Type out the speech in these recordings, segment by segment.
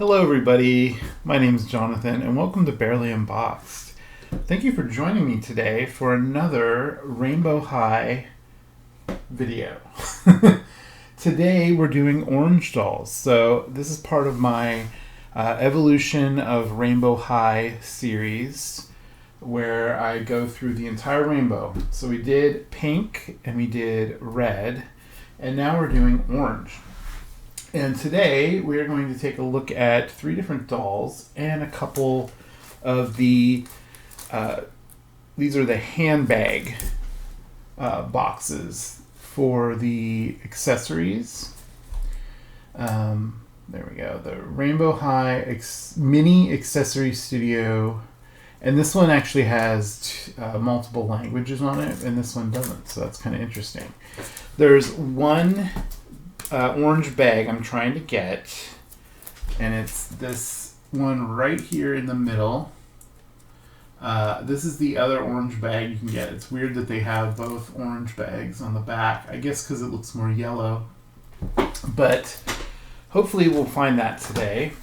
Hello everybody, my name is Jonathan and welcome to Barely Unboxed. Thank you for joining me today for another Rainbow High video. Today we're doing orange dolls, so this is part of my Evolution of Rainbow High series where I go through the entire rainbow. So we did pink and we did red and now we're doing orange. And today we are going to take a look at 3 different dolls and a couple of the, these are the handbag boxes for the accessories. There we go, the Rainbow High Mini Accessory Studio. And this one actually has multiple languages on it, and this one doesn't, so that's kind of interesting. There's one orange bag I'm trying to get, and it's this one right here in the middle. This is the other orange bag you can get. It's weird that they have both orange bags on the back, I guess because it looks more yellow, but hopefully we'll find that today.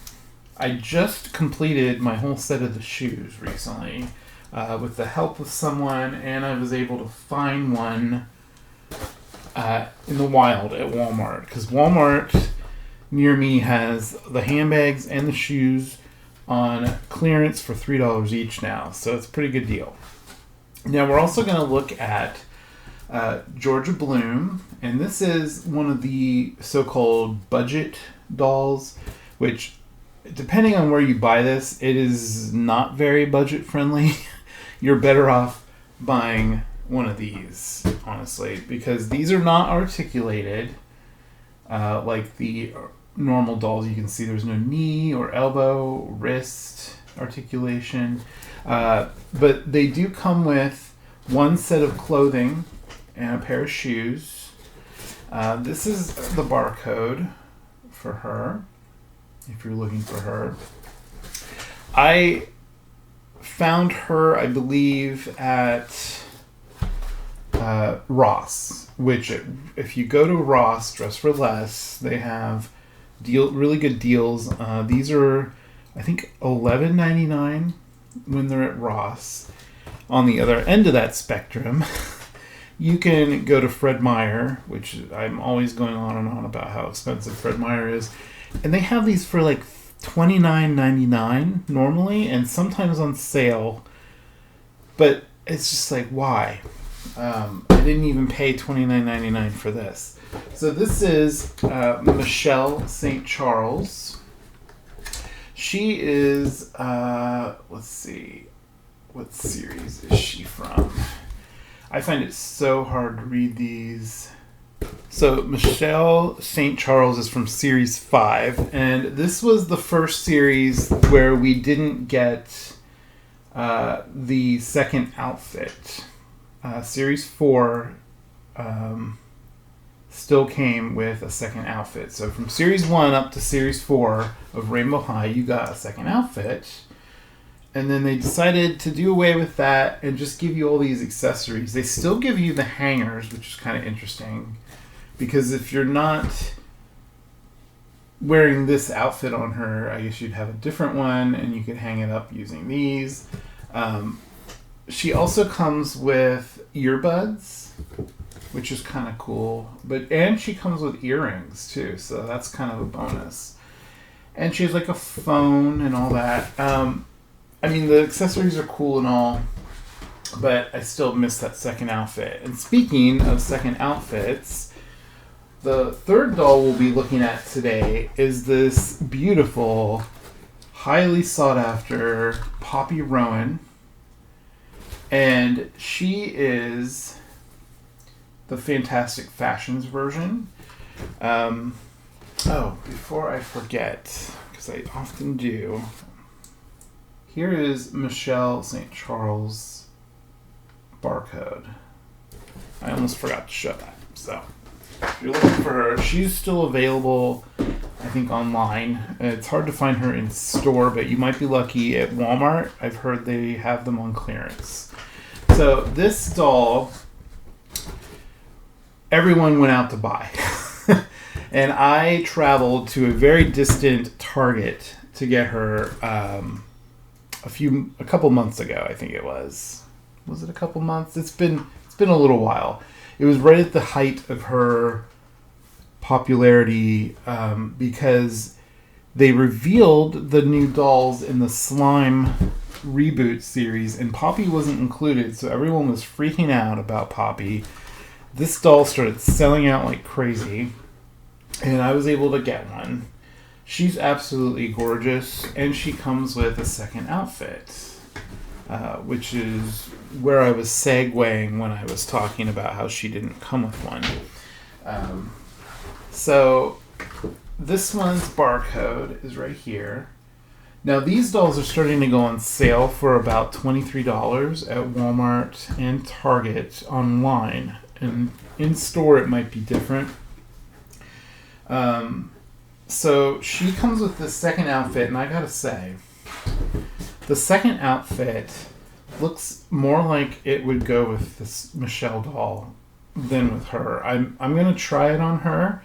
I just completed my whole set of the shoes recently with the help of someone, and I was able to find one in the wild at Walmart, because Walmart near me has the handbags and the shoes on clearance for $3 each now, so it's a pretty good deal. Now we're also going to look at Georgia Bloom, and this is one of the so-called budget dolls, which depending on where you buy this, it is not very budget friendly. You're better off buying one of these, honestly, because these are not articulated like the normal dolls. You can see there's no knee or elbow, wrist articulation, but they do come with one set of clothing and a pair of shoes. This is the barcode for her, if you're looking for her. I found her, I believe, at Ross, which if you go to Ross, Dress for Less, they have really good deals. These are, I think, $11.99 when they're at Ross. On the other end of that spectrum, you can go to Fred Meyer, which I'm always going on and on about how expensive Fred Meyer is, and they have these for like $29.99 normally, and sometimes on sale, but it's just like, why? I didn't even pay $29.99 for this. So this is Michelle St. Charles. She is, let's see, what series is she from? I find it so hard to read these. So Michelle St. Charles is from Series 5, and this was the first series where we didn't get the second outfit. Series 4 still came with a second outfit. So from Series 1 up to Series 4 of Rainbow High, you got a second outfit. And then they decided to do away with that and just give you all these accessories. They still give you the hangers, which is kind of interesting, because if you're not wearing this outfit on her, I guess you'd have a different one, and you could hang it up using these. She also comes with earbuds, which is kind of cool. And she comes with earrings too, so that's kind of a bonus. And she has like a phone and all that. I mean, the accessories are cool and all, but I still miss that second outfit. And speaking of second outfits, the third doll we'll be looking at today is this beautiful, highly sought after Poppy Rowan. And she is the Fantastic Fashions version. Before I forget, because I often do, here is Michelle St. Charles barcode. I almost forgot to show that. So if you're looking for her, she's still available, I think, online. It's hard to find her in store, but you might be lucky at Walmart. I've heard they have them on clearance. So this doll, everyone went out to buy. And I traveled to a very distant Target to to get her a couple months ago. I think it was. Was it a couple months? It's been a little while. It was right at the height of her popularity because they revealed the new dolls in the Slime reboot series, and Poppy wasn't included, so everyone was freaking out about Poppy. This doll started selling out like crazy, and I was able to get one. She's absolutely gorgeous, and she comes with a second outfit, which is where I was segueing when I was talking about how she didn't come with one. So this one's barcode is right here. Now these dolls are starting to go on sale for about $23 at Walmart and Target online, and in store it might be different. So she comes with the second outfit, and I gotta say, the second outfit looks more like it would go with this Michelle doll than with her. I'm gonna try it on her,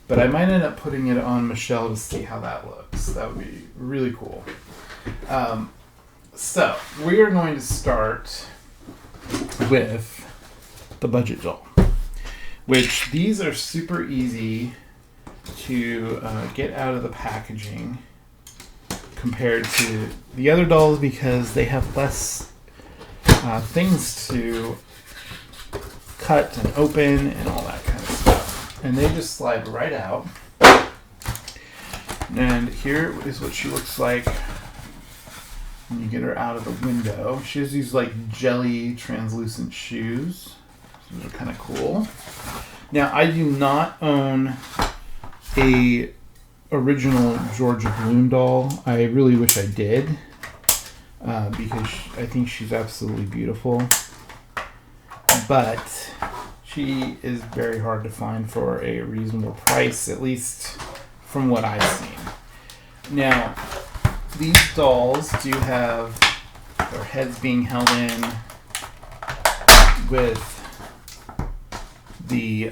but I might end up putting it on Michelle to see how that looks. That would be really cool. So we are going to start with the budget doll, which these are super easy to get out of the packaging compared to the other dolls because they have less things to cut and open and all that kind of stuff. And they just slide right out. And here is what she looks like when you get her out of the window. She has these like jelly translucent shoes. Those are kind of cool. Now I do not own a original Georgia Bloom doll. I really wish I did because I think she's absolutely beautiful. But she is very hard to find for a reasonable price, at least from what I've seen. Now, these dolls do have their heads being held in with the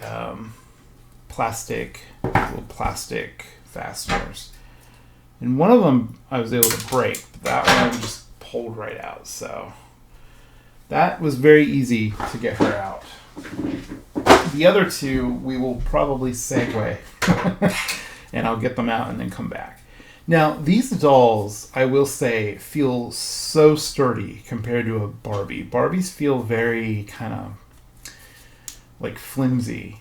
little plastic fasteners. And one of them I was able to break, but that one just pulled right out. So that was very easy to get her out. The other two we will probably segue and I'll get them out and then come back. Now, these dolls, I will say, feel so sturdy compared to a Barbie. Barbies feel very kind of like flimsy.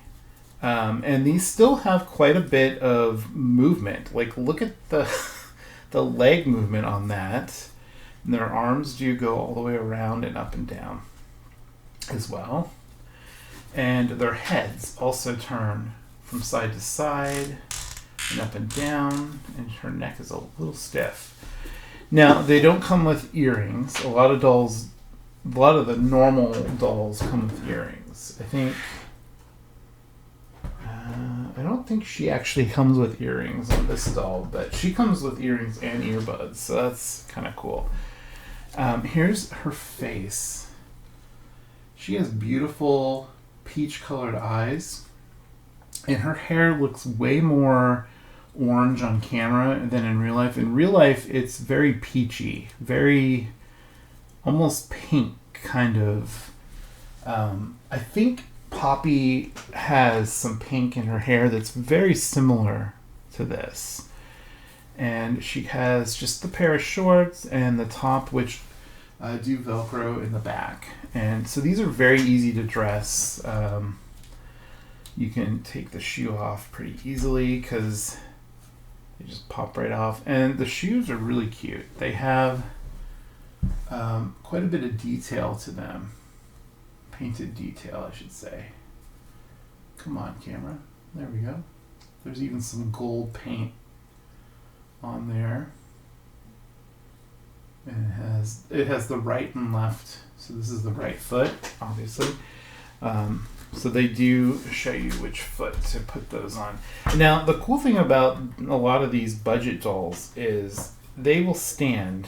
And these still have quite a bit of movement. Like, look at the leg movement on that. And their arms do go all the way around and up and down as well. And their heads also turn from side to side and up and down. And her neck is a little stiff. Now, they don't come with earrings. A lot of the normal dolls come with earrings. I don't think she actually comes with earrings on this doll, but she comes with earrings and earbuds, so that's kind of cool. Here's her face. She has beautiful peach-colored eyes, and her hair looks way more orange on camera than in real life. In real life, it's very peachy, very almost pink, kind of. I think Poppy has some pink in her hair that's very similar to this. And she has just the pair of shorts and the top, which do Velcro in the back. And so these are very easy to dress. You can take the shoe off pretty easily because they just pop right off. And the shoes are really cute. They have quite a bit of detail to them. Painted detail, I should say. Come on, camera. There we go. There's even some gold paint on there. And it has the right and left. So this is the right foot, obviously. So they do show you which foot to put those on. Now, the cool thing about a lot of these budget dolls is they will stand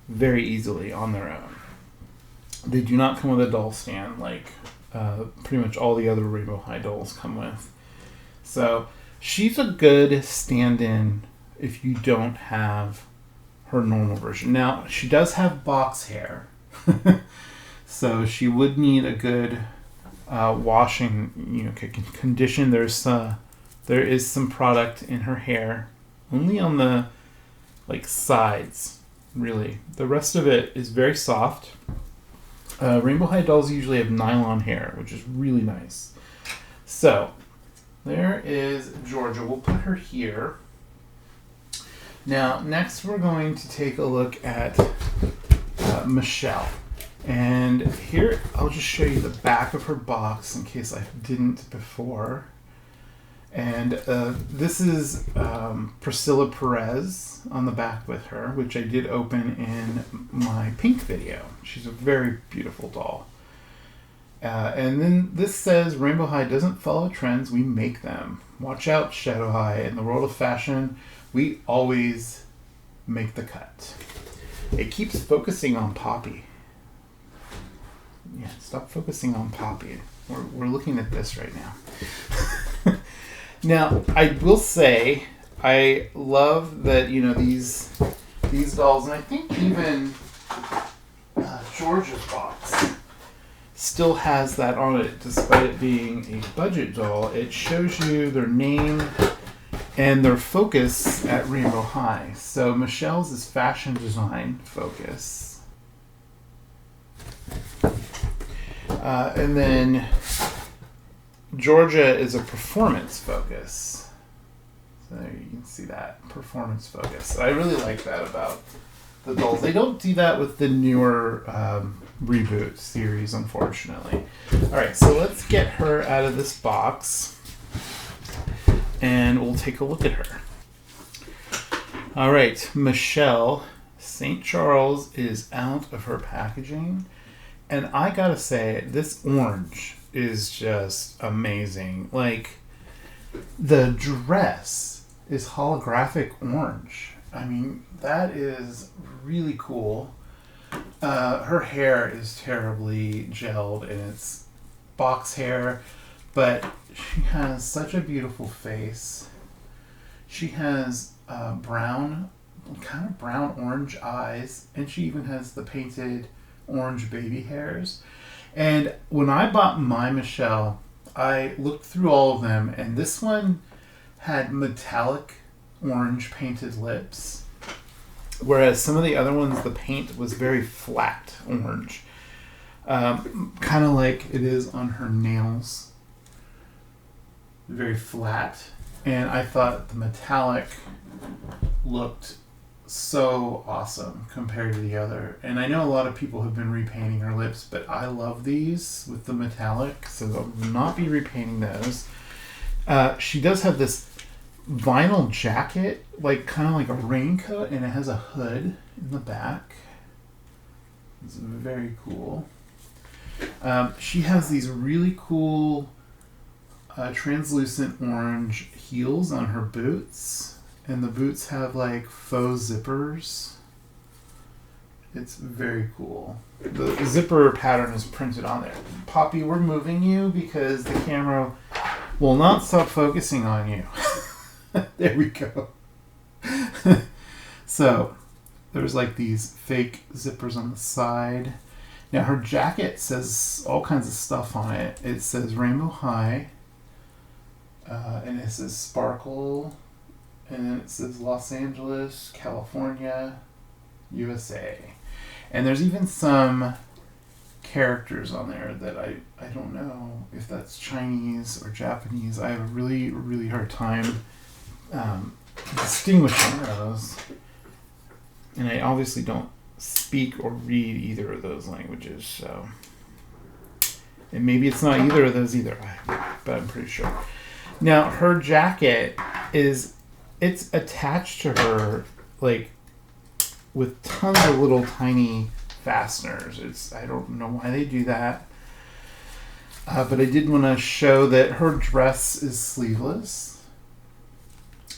very easily on their own. They do not come with a doll stand like pretty much all the other Rainbow High dolls come with. So she's a good stand-in if you don't have her normal version. Now, she does have box hair, so she would need a good washing, condition. There is some product in her hair, only on the sides, really. The rest of it is very soft. Rainbow High dolls usually have nylon hair, which is really nice. So, there is Georgia. We'll put her here. Now, next we're going to take a look at Michelle. And here, I'll just show you the back of her box in case I didn't before. And this is Priscilla Perez on the back with her, which I did open in my pink video. She's a very beautiful doll. And then this says, Rainbow High doesn't follow trends, we make them. Watch out, Shadow High. In the world of fashion, we always make the cut. It keeps focusing on Poppy. Yeah, stop focusing on Poppy. We're looking at this right now. Now, I will say, I love that, these dolls, and I think even Georgia's box still has that on it, despite it being a budget doll. It shows you their name and their focus at Rainbow High. So Michelle's is fashion design focus. And then Georgia is a performance focus. So there you can see that, performance focus. I really like that about the dolls. They don't do that with the newer reboot series, unfortunately. Alright, so let's get her out of this box and we'll take a look at her. Alright, Michelle St. Charles is out of her packaging. And I gotta say, this orange is just amazing. The dress is holographic orange. I mean, that is really cool. Her hair is terribly gelled and it's box hair, but she has such a beautiful face. She has brown orange eyes, and she even has the painted orange baby hairs. And when I bought my Michelle, I looked through all of them, and this one had metallic orange painted lips, whereas some of the other ones, the paint was very flat orange, kind of like it is on her nails, very flat. And I thought the metallic looked so awesome compared to the other. And I know a lot of people have been repainting her lips, but I love these with the metallic, so I will not be repainting those. She does have this vinyl jacket, kind of like a raincoat, and it has a hood in the back. It's very cool. She has these really cool translucent orange heels on her boots. And the boots have faux zippers. It's very cool. The zipper pattern is printed on there. Poppy, we're moving you because the camera will not stop focusing on you. There we go. So, there's these fake zippers on the side. Now her jacket says all kinds of stuff on it. It says Rainbow High. And it says Sparkle. And then it says Los Angeles, California, USA. And there's even some characters on there that I don't know if that's Chinese or Japanese. I have a really, really hard time distinguishing those. And I obviously don't speak or read either of those languages, so... And maybe it's not either of those either, but I'm pretty sure. Now, her jacket it's attached to her, with tons of little tiny fasteners. I don't know why they do that. But I did want to show that her dress is sleeveless.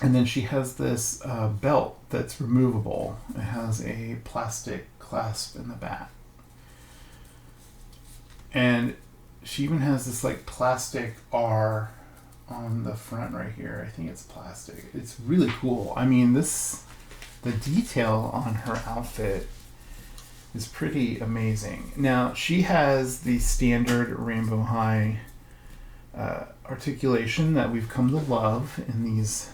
And then she has this belt that's removable. It has a plastic clasp in the back. And she even has this plastic R on the front right here. I think it's plastic. It's really cool. I mean, the detail on her outfit is pretty amazing. Now, she has the standard Rainbow High articulation that we've come to love in these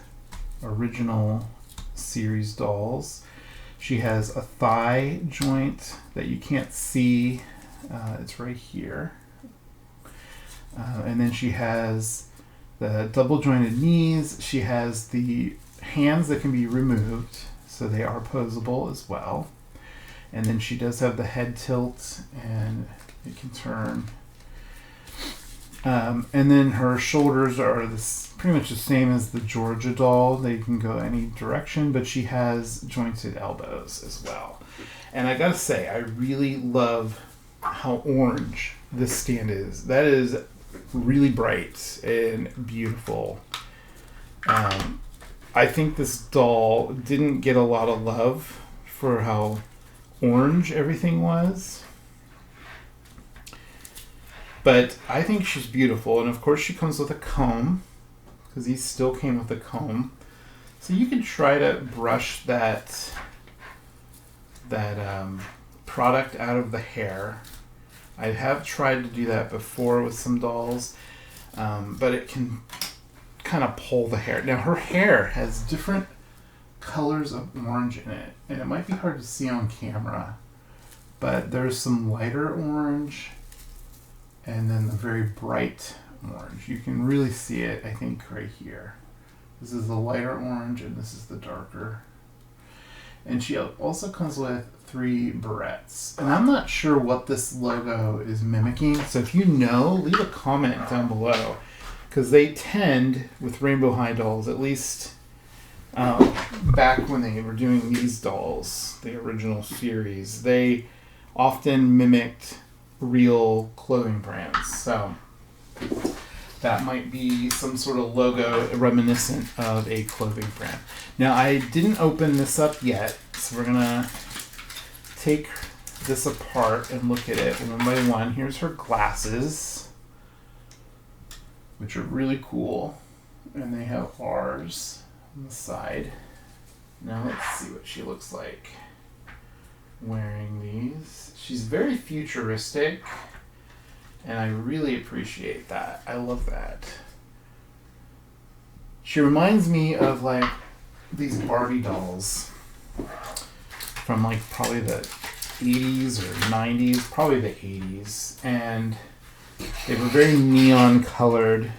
original series dolls. She has a thigh joint that you can't see. It's right here. And then she has the double jointed knees. She has the hands that can be removed, so they are posable as well. And then she does have the head tilt, and it can turn. And then her shoulders are pretty much the same as the Georgia doll. They can go any direction, but she has jointed elbows as well. And I gotta say, I really love how orange this stand is. That is really bright and beautiful. I think this doll didn't get a lot of love for how orange everything was. But I think she's beautiful, and of course she comes with a comb, because he still came with a comb. So you can try to brush that product out of the hair. I have tried to do that before with some dolls, but it can kind of pull the hair. Now her hair has different colors of orange in it, and it might be hard to see on camera, but there's some lighter orange and then the very bright orange. You can really see it, I think, right here. This is the lighter orange and this is the darker. And she also comes with 3 barrettes. And I'm not sure what this logo is mimicking, so if you know, leave a comment down below. Because they tend, with Rainbow High dolls, at least back when they were doing these dolls, the original series, they often mimicked real clothing brands. So that might be some sort of logo reminiscent of a clothing brand. Now, I didn't open this up yet, so we're gonna take this apart and look at it one by one. Here's her glasses, which are really cool, and they have R's on the side. Now let's see what she looks like wearing these. She's very futuristic, and I really appreciate that. I love that. She reminds me of like these Barbie dolls from like probably the 80s or 90s, probably the 80s, and they were very neon colored.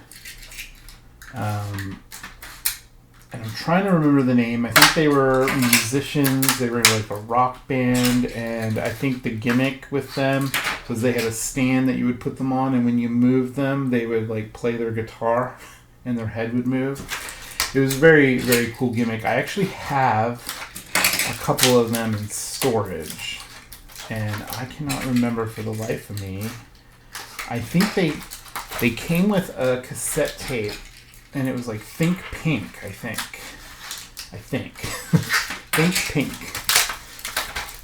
And I'm trying to remember the name. I think they were musicians. They were like a rock band, and I think the gimmick with them was they had a stand that you would put them on, and when you moved them, they would like play their guitar, and their head would move. It was a very, very cool gimmick. I actually have a couple of them in storage, and I cannot remember for the life of me. I think they came with a cassette tape, and it was like Think Pink, I think. Think Pink.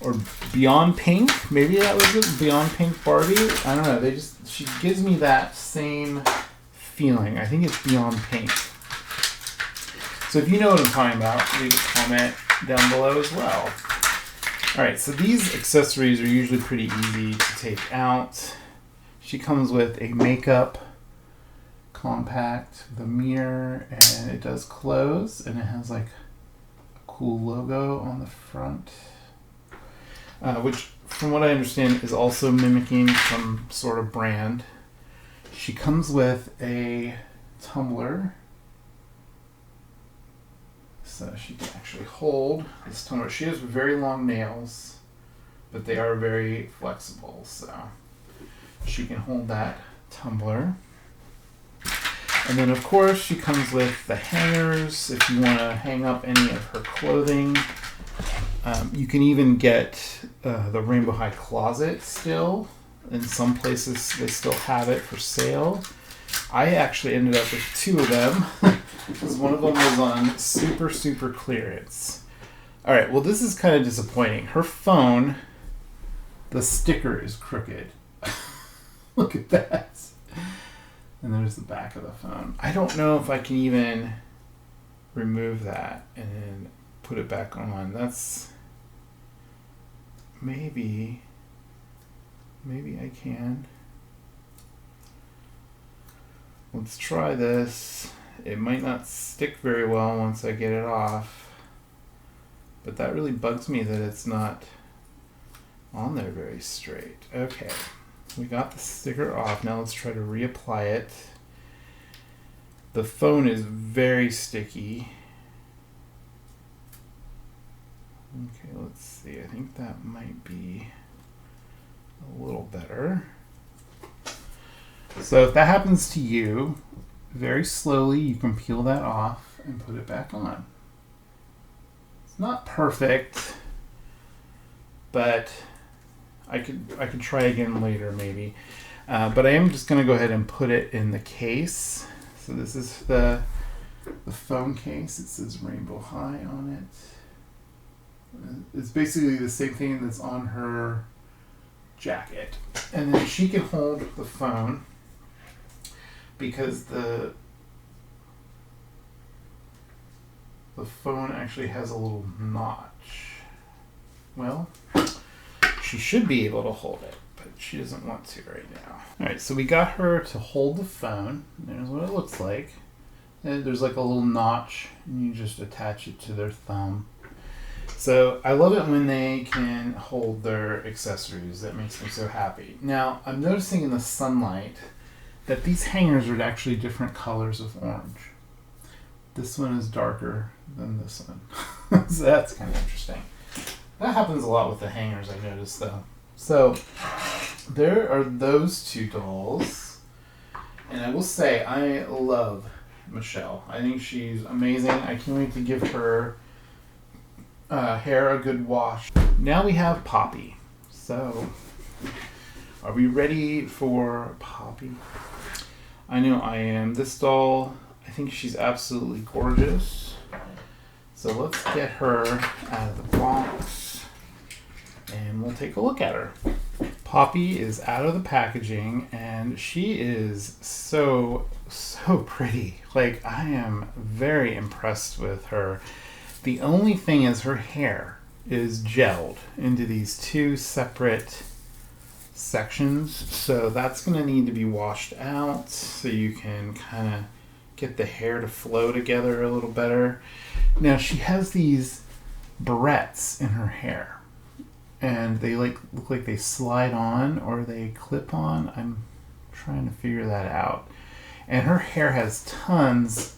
Or Beyond Pink, maybe that was it? Beyond Pink Barbie? I don't know, she gives me that same feeling. I think it's Beyond Pink. So if you know what I'm talking about, leave a comment down below as well. Alright, so these accessories are usually pretty easy to take out. She comes with a makeup compact with a mirror, and it does close, and it has like a cool logo on the front, which from what I understand is also mimicking some sort of brand. She comes with a tumbler, so she can actually hold this tumbler. She has very long nails, but they are very flexible, so she can hold that tumbler. And then, of course, she comes with the hangers if you want to hang up any of her clothing. You can even get the Rainbow High closet still. In some places, they still have it for sale. I actually ended up with 2 of them because one of them was on super, super clearance. All right, well, this is kind of disappointing. Her phone, the sticker is crooked. Look at that. And there's the back of the phone. I don't know if I can even remove that and then put it back on. That's maybe I can. Let's try this. It might not stick very well once I get it off, but that really bugs me that it's not on there very straight. Okay, we got the sticker off. Now let's try to reapply it. The phone is very sticky. Okay, let's see. I think that might be a little better. So if that happens to you, very slowly you can peel that off and put it back on. It's not perfect, but I could try again later maybe. But I am just going to go ahead and put it in the case. So this is the phone case. It says Rainbow High on it. It's basically the same thing that's on her jacket. And then she can hold the phone because the phone actually has a little notch. Well, she should be able to hold it, but she doesn't want to right now. All right, so we got her to hold the phone. There's what it looks like. And there's like a little notch, and you just attach it to their thumb. So I love it when they can hold their accessories. That makes me so happy. Now, I'm noticing in the sunlight that these hangers are actually different colors of orange. This one is darker than this one. So that's kind of interesting. That happens a lot with the hangers, I noticed, though. So there are those two dolls. And I will say, I love Michelle. I think she's amazing. I can't wait to give her hair a good wash. Now we have Poppy. So, are we ready for Poppy? I know I am. This doll, I think she's absolutely gorgeous. So let's get her out of the box and we'll take a look at her. Poppy is out of the packaging and she is so pretty. Like, I am very impressed with her. The only thing is her hair is gelled into these two separate sections. So that's going to need to be washed out so you can kind of get the hair to flow together a little better. Now she has these barrettes in her hair and they look like they slide on or they clip on. I'm trying to figure that out. And her hair has tons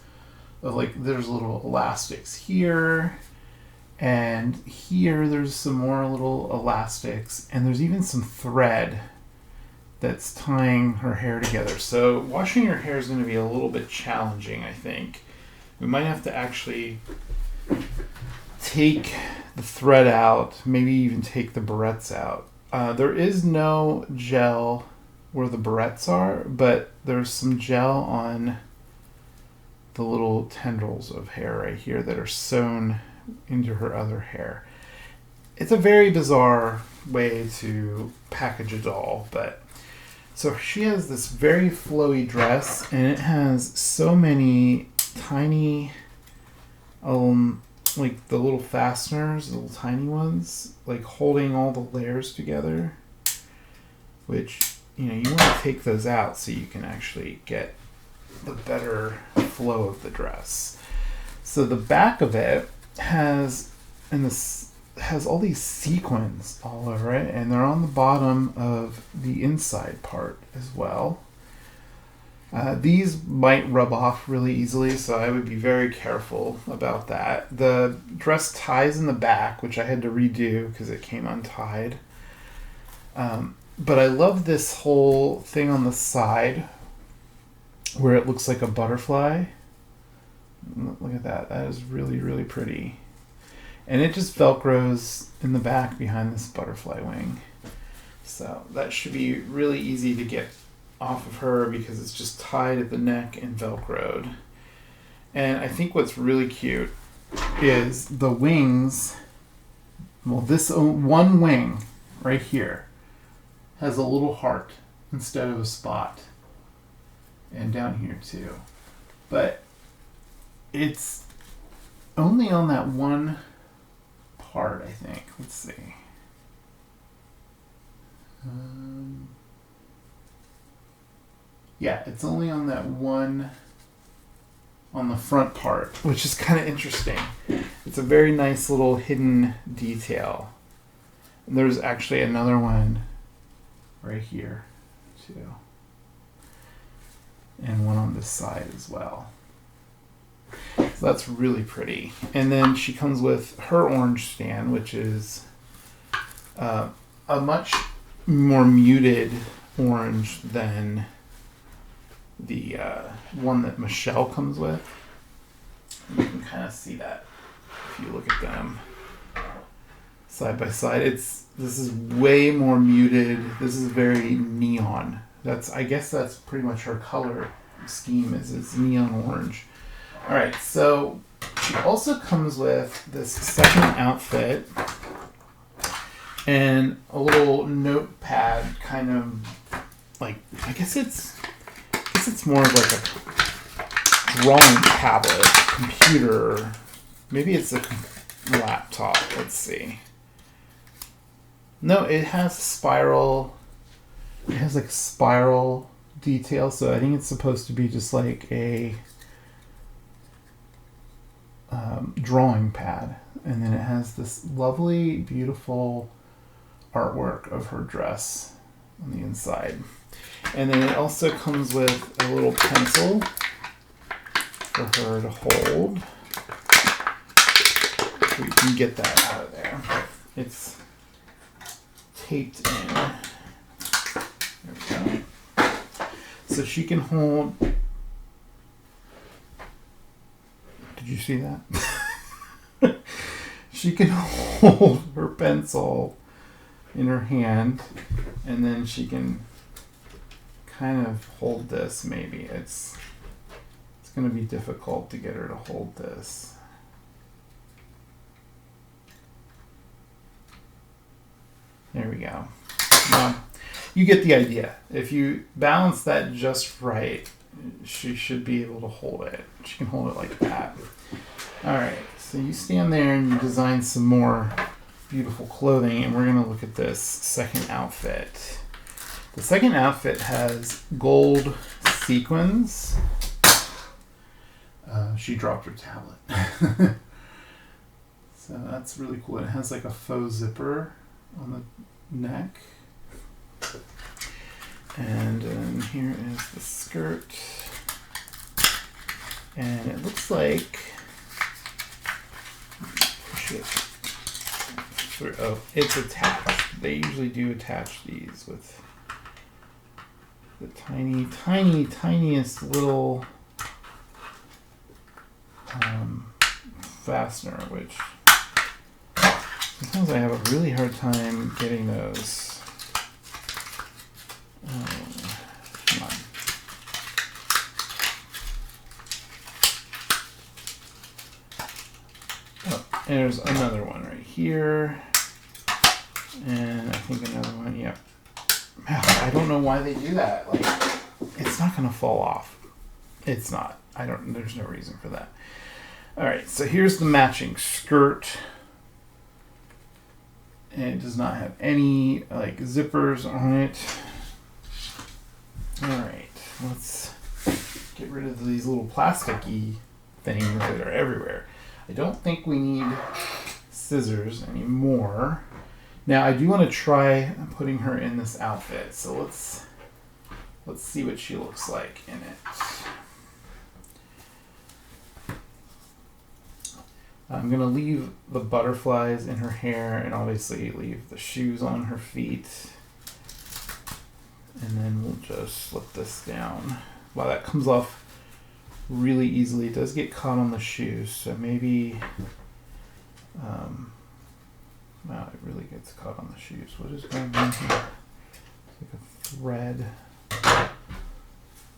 of, like, there's little elastics here and here there's some more little elastics and there's even some thread that's tying her hair together. So washing her hair is going to be a little bit challenging, I think. We might have to actually take the thread out, maybe even take the barrettes out. There is no gel where the barrettes are, but there's some gel on the little tendrils of hair right here that are sewn into her other hair. It's a very bizarre way to package a doll, but so she has this very flowy dress and it has so many tiny like the little fasteners, the little tiny ones, like holding all the layers together, which, you know, you want to take those out so you can actually get the better flow of the dress. So the back of it has all these sequins all over it, and they're on the bottom of the inside part as well. These might rub off really easily, so I would be very careful about that. The dress ties in the back, which I had to redo because it came untied. But I love this whole thing on the side where it looks like a butterfly. Look at that. That is really, really pretty. And it just velcros in the back behind this butterfly wing. So that should be really easy to get off of her because it's just tied at the neck and velcroed. And I think what's really cute is the wings. Well, this one wing right here has a little heart instead of a spot. and down here too. But it's only on that one part, I think. Let's see. Yeah, it's only on that one, on the front part, which is kind of interesting. It's a very nice little hidden detail. And there's actually another one right here too, and one on this side as well. So that's really pretty. And then she comes with her orange stand, which is a much more muted orange than the one that Michelle comes with. And you can kind of see that if you look at them side by side. This is way more muted. This is very neon. I guess that's pretty much her color scheme, is it's neon orange. All right, so she also comes with this second outfit and a little notepad, kind of like, I guess it's more of like a drawing tablet, computer. Maybe it's a laptop. Let's see. No, it has spiral. It has like spiral detail, so I think it's supposed to be just like a drawing pad. And then it has this lovely, beautiful artwork of her dress on the inside. And then it also comes with a little pencil for her to hold. So you can get that out of there. It's taped in. There we go. So she can hold... Did you see that? She can hold her pencil in her hand, and then she can kind of hold this. Maybe it's going to be difficult to get her to hold this. There we go. Now, you get the idea. If you balance that just right, she should be able to hold it. She can hold it like that. All right, so you stand there and you design some more beautiful clothing, and we're going to look at this second outfit. The second outfit has gold sequins. She dropped her tablet. So that's really cool. It has like a faux zipper on the neck. And then here is the skirt. And it looks like... Push it through. Oh, it's attached. They usually do attach these with the tiniest little fastener, which sometimes I have a really hard time getting those. Come on. Oh, there's another one right here. And I think another one, yep. I don't know why they do that. Like, it's not going to fall off. It's not. There's no reason for that. All right, so here's the matching skirt. And it does not have any like zippers on it. All right, let's get rid of these little plasticky things that are everywhere. I don't think we need scissors anymore. Now I do want to try putting her in this outfit, so let's see what she looks like in it. I'm going to leave the butterflies in her hair and obviously leave the shoes on her feet. And then we'll just slip this down. Wow, that comes off really easily. It does get caught on the shoes, so maybe... wow, it really gets caught on the shoes. What is going on here? It's like a thread.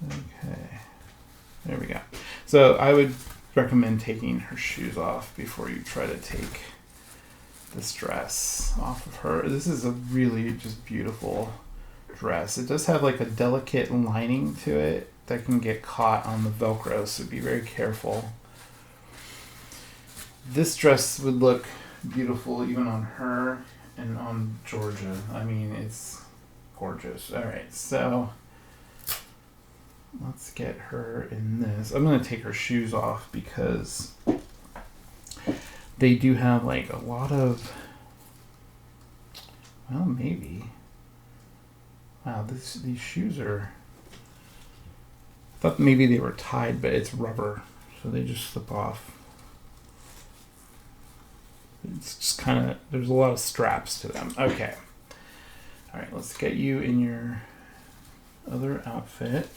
Okay. There we go. So I would recommend taking her shoes off before you try to take this dress off of her. This is a really just beautiful dress. It does have like a delicate lining to it that can get caught on the Velcro, so be very careful. This dress would look beautiful even on her and on Georgia. I mean, it's gorgeous. All right, so let's get her in this. I'm going to take her shoes off because they do have like a lot of, well, maybe. Wow, these shoes are, I thought maybe they were tied, but it's rubber, so they just slip off. It's just kind of, there's a lot of straps to them. Okay. All right, let's get you in your other outfit.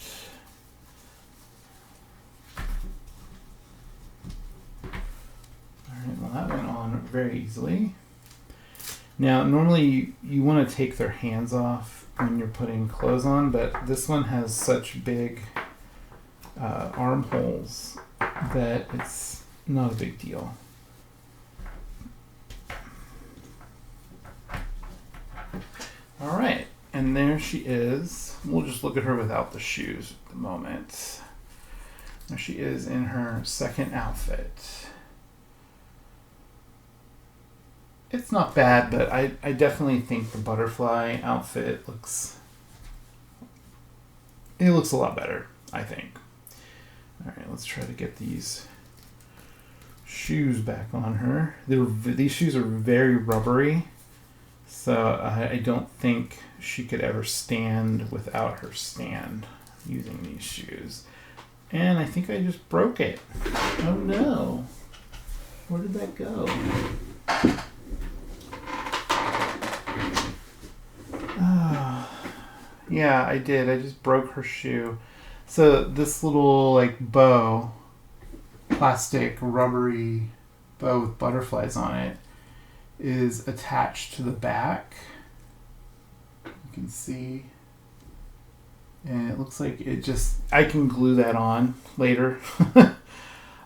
All right, well, that went on very easily. Now, normally you want to take their hands off when you're putting clothes on, but this one has such big armholes that it's not a big deal. All right, and there she is. We'll just look at her without the shoes at the moment. There she is in her second outfit. It's not bad, but I definitely think the butterfly outfit looks a lot better, I think. All right, let's try to get these shoes back on her. These shoes are very rubbery, so I don't think she could ever stand without her stand using these shoes. And I think I just broke it. Oh no. Where did that go? Yeah, I did. I just broke her shoe. So this little like bow, plastic rubbery bow with butterflies on it, is attached to the back. You can see. And it looks like it just, I can glue that on later.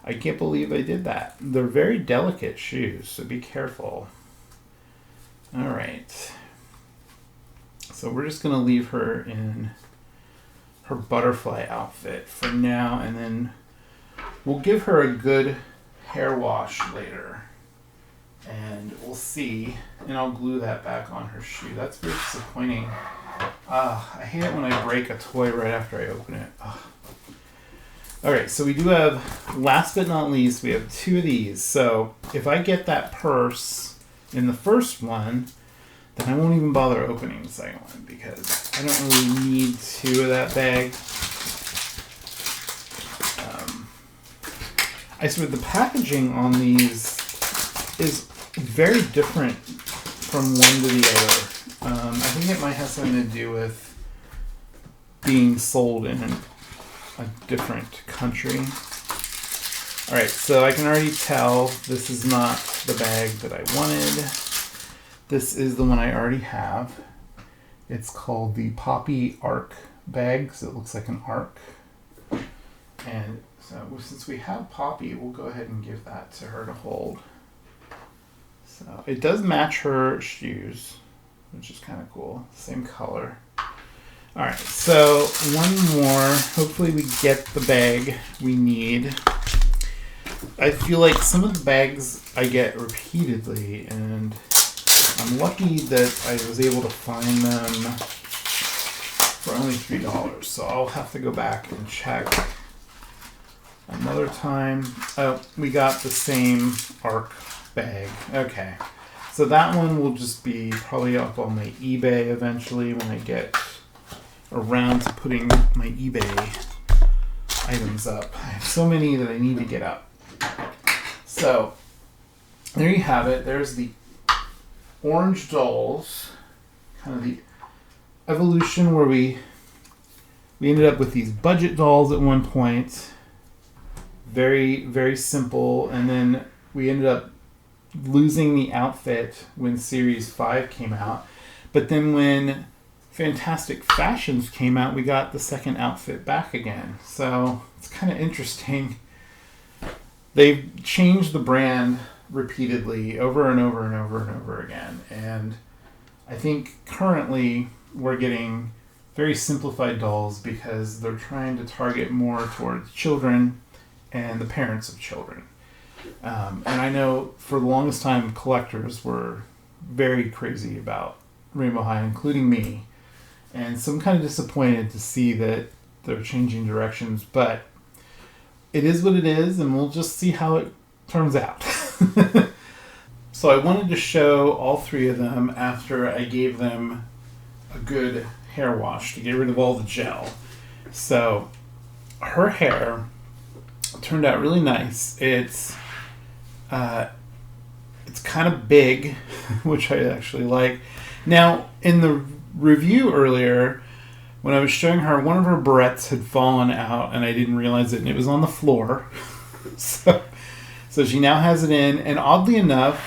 I can't believe I did that. They're very delicate shoes, so be careful. All right. So we're just going to leave her in her butterfly outfit for now, and then we'll give her a good hair wash later. And we'll see, and I'll glue that back on her shoe. That's very disappointing. I hate it when I break a toy right after I open it. Alright, so we do have, last but not least, we have two of these. So if I get that purse in the first one, then I won't even bother opening the second one because I don't really need two of that bag. I swear the packaging on these is very different from one to the other. I think it might have something to do with being sold in a different country. Alright, so I can already tell this is not the bag that I wanted. This is the one I already have. It's called the Poppy Arc bag, because it looks like an arc. And so since we have Poppy, we'll go ahead and give that to her to hold. So it does match her shoes, which is kind of cool. Same color. Alright, so one more. Hopefully we get the bag we need. I feel like some of the bags I get repeatedly, and I'm lucky that I was able to find them for only $3. So I'll have to go back and check another time. Oh, we got the same arc bag. Okay. So that one will just be probably up on my eBay eventually when I get around to putting my eBay items up. I have so many that I need to get up. So there you have it. There's the orange dolls, kind of the evolution where we ended up with these budget dolls at one point. Very, very simple. And then we ended up losing the outfit when Series 5 came out. But then when Fantastic Fashions came out, we got the second outfit back again. So it's kind of interesting. They've changed the brand repeatedly over and over and over and over again. And I think currently we're getting very simplified dolls because they're trying to target more towards children and the parents of children. And I know for the longest time collectors were very crazy about Rainbow High, including me. And so I'm kind of disappointed to see that they're changing directions, but it is what it is, and we'll just see how it turns out. So I wanted to show all three of them after I gave them a good hair wash to get rid of all the gel. So her hair turned out really nice. It's kind of big, which I actually like. Now, in the review earlier, when I was showing her, one of her barrettes had fallen out, and I didn't realize it, and it was on the floor. So she now has it in, and oddly enough,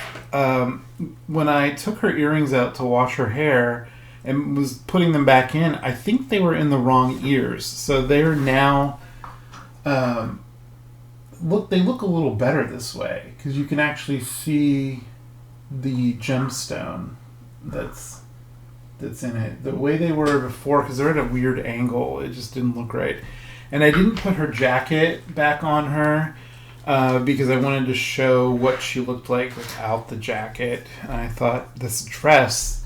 when I took her earrings out to wash her hair and was putting them back in, I think they were in the wrong ears. So they're now, they look a little better this way, because you can actually see the gemstone that's in it. The way they were before, because they're at a weird angle, it just didn't look right. And I didn't put her jacket back on her because I wanted to show what she looked like without the jacket. And I thought this dress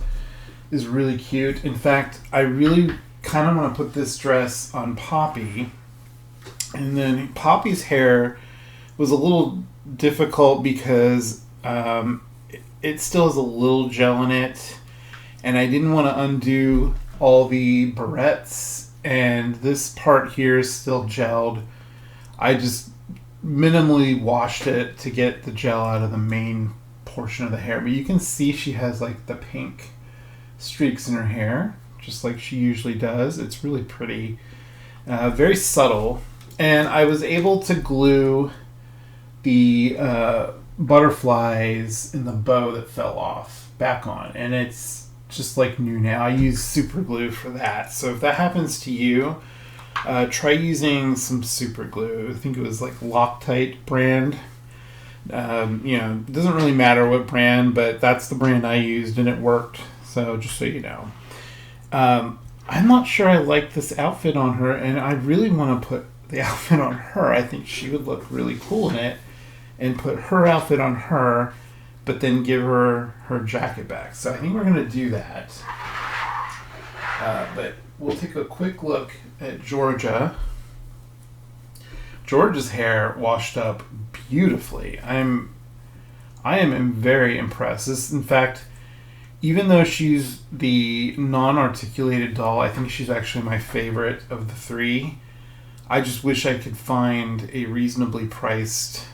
is really cute. In fact, I really kind of want to put this dress on Poppy. And then Poppy's hair was a little difficult because it still has a little gel in it. And I didn't want to undo all the barrettes, and this part here is still gelled. I just minimally washed it to get the gel out of the main portion of the hair. But you can see she has like the pink streaks in her hair, just like she usually does. It's really pretty, very subtle. And I was able to glue the butterflies in the bow that fell off back on, and it's just like new now. I use super glue for that. So if that happens to you, try using some super glue. I think it was like Loctite brand. It doesn't really matter what brand, but that's the brand I used and it worked. So just so you know. I'm not sure I like this outfit on her, and I really want to put the outfit on her. I think she would look really cool in it, and put her outfit on her, but then give her jacket back. So I think we're going to do that. But we'll take a quick look at Georgia. Georgia's hair washed up beautifully. I am very impressed. In fact, even though she's the non-articulated doll, I think she's actually my favorite of the three. I just wish I could find a reasonably priced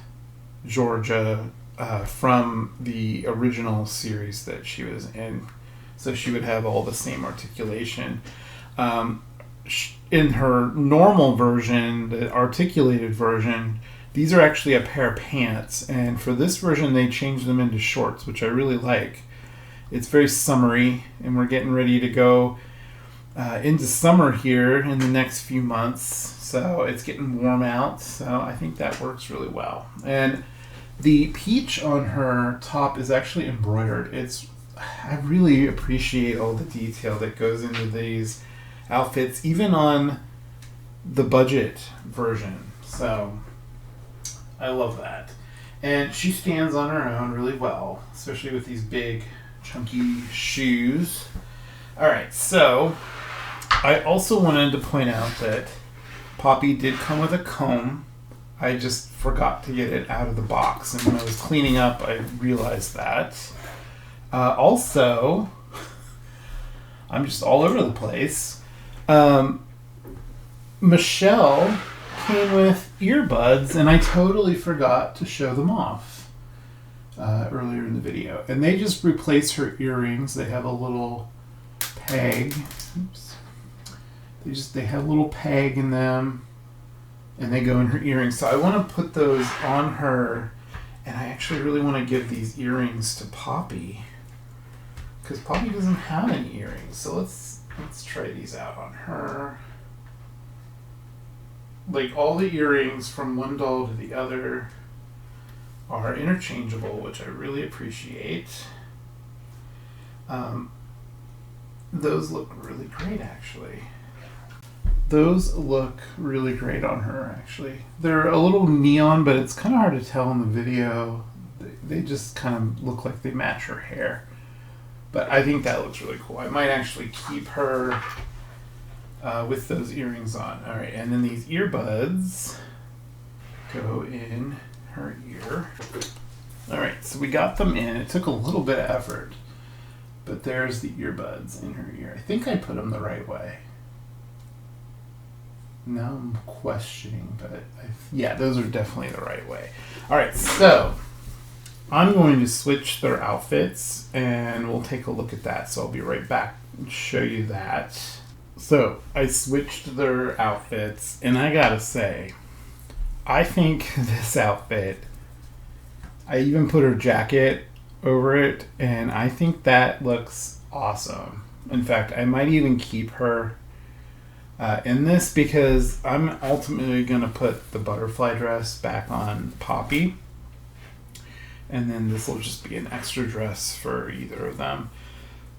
Georgia from the original series that she was in, so she would have all the same articulation. In her normal version, the articulated version, these are actually a pair of pants, and for this version they changed them into shorts, which I really like. It's very summery, and we're getting ready to go into summer here in the next few months, so it's getting warm out, so I think that works really well. And the peach on her top is actually embroidered. I really appreciate all the detail that goes into these outfits, even on the budget version. So I love that. And she stands on her own really well, especially with these big, chunky shoes. Alright, so I also wanted to point out that Poppy did come with a comb. I just forgot to get it out of the box, and when I was cleaning up, I realized that. Also, I'm just all over the place. Michelle came with earbuds, and I totally forgot to show them off earlier in the video. And they just replace her earrings. They have a little peg. Oops. They have a little peg in them, and they go in her earrings. So I want to put those on her, and I actually really want to give these earrings to Poppy, because Poppy doesn't have any earrings. So let's try these out on her. Like, all the earrings from one doll to the other are interchangeable, which I really appreciate. Those look really great, actually. Those look really great on her, actually. They're a little neon, but it's kind of hard to tell in the video. They just kind of look like they match her hair. But I think that looks really cool. I might actually keep her with those earrings on. All right, and then these earbuds go in her ear. All right, so we got them in. It took a little bit of effort, but there's the earbuds in her ear. I think I put them the right way. Now I'm questioning, but yeah, those are definitely the right way. All right, so I'm going to switch their outfits and we'll take a look at that. So I'll be right back and show you that. So I switched their outfits and I gotta say, I think this outfit, I even put her jacket over it and I think that looks awesome. In fact, I might even keep her in this because I'm ultimately going to put the butterfly dress back on Poppy. And then this will just be an extra dress for either of them.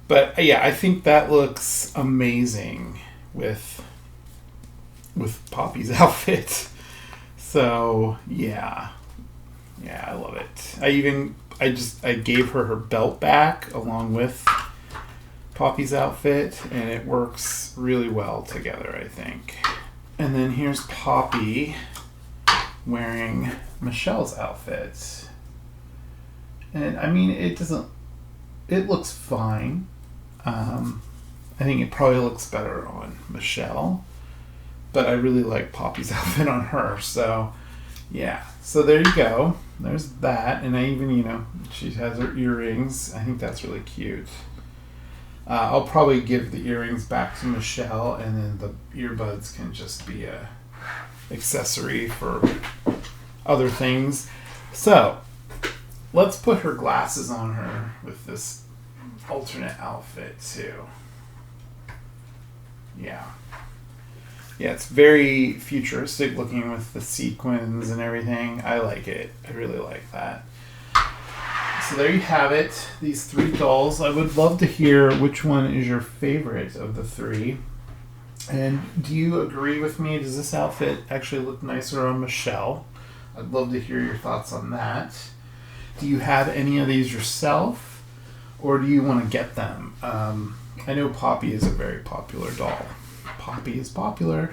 But yeah, I think that looks amazing with Poppy's outfit. So yeah, I love it. I gave her belt back along with Poppy's outfit, and it works really well together, I think. And then here's Poppy wearing Michelle's outfit. And I mean, it looks fine. I think it probably looks better on Michelle, but I really like Poppy's outfit on her. So yeah, so there you go. There's that. And I even, she has her earrings. I think that's really cute. I'll probably give the earrings back to Michelle, and then the earbuds can just be a accessory for other things. So let's put her glasses on her with this alternate outfit too. Yeah, it's very futuristic looking with the sequins and everything. I like it. I really like that. So there you have it, these 3 dolls. I would love to hear which one is your favorite of the 3. And do you agree with me? Does this outfit actually look nicer on Michelle? I'd love to hear your thoughts on that. Do you have any of these yourself, or do you want to get them? I know Poppy is a very popular doll. Poppy is popular.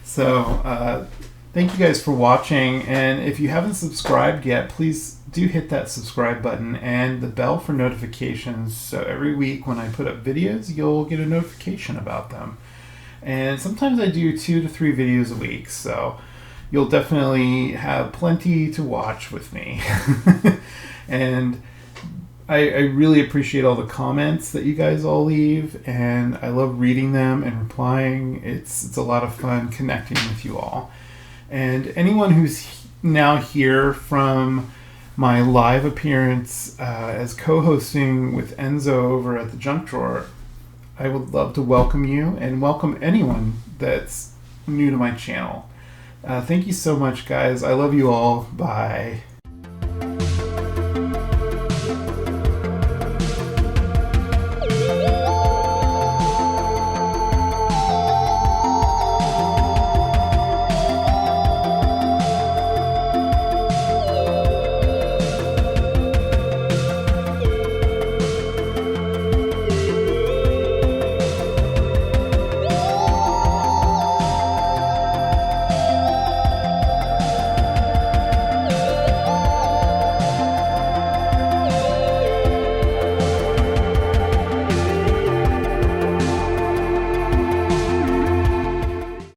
So thank you guys for watching, and if you haven't subscribed yet, please do hit that subscribe button and the bell for notifications, so every week when I put up videos, you'll get a notification about them. And sometimes I do 2 to 3 videos a week, so you'll definitely have plenty to watch with me. And I really appreciate all the comments that you guys all leave, and I love reading them and replying. It's a lot of fun connecting with you all. And anyone who's now here from my live appearance as co-hosting with Enzo over at the Junk Drawer, I would love to welcome you and welcome anyone that's new to my channel. Thank you so much, guys. I love you all. Bye.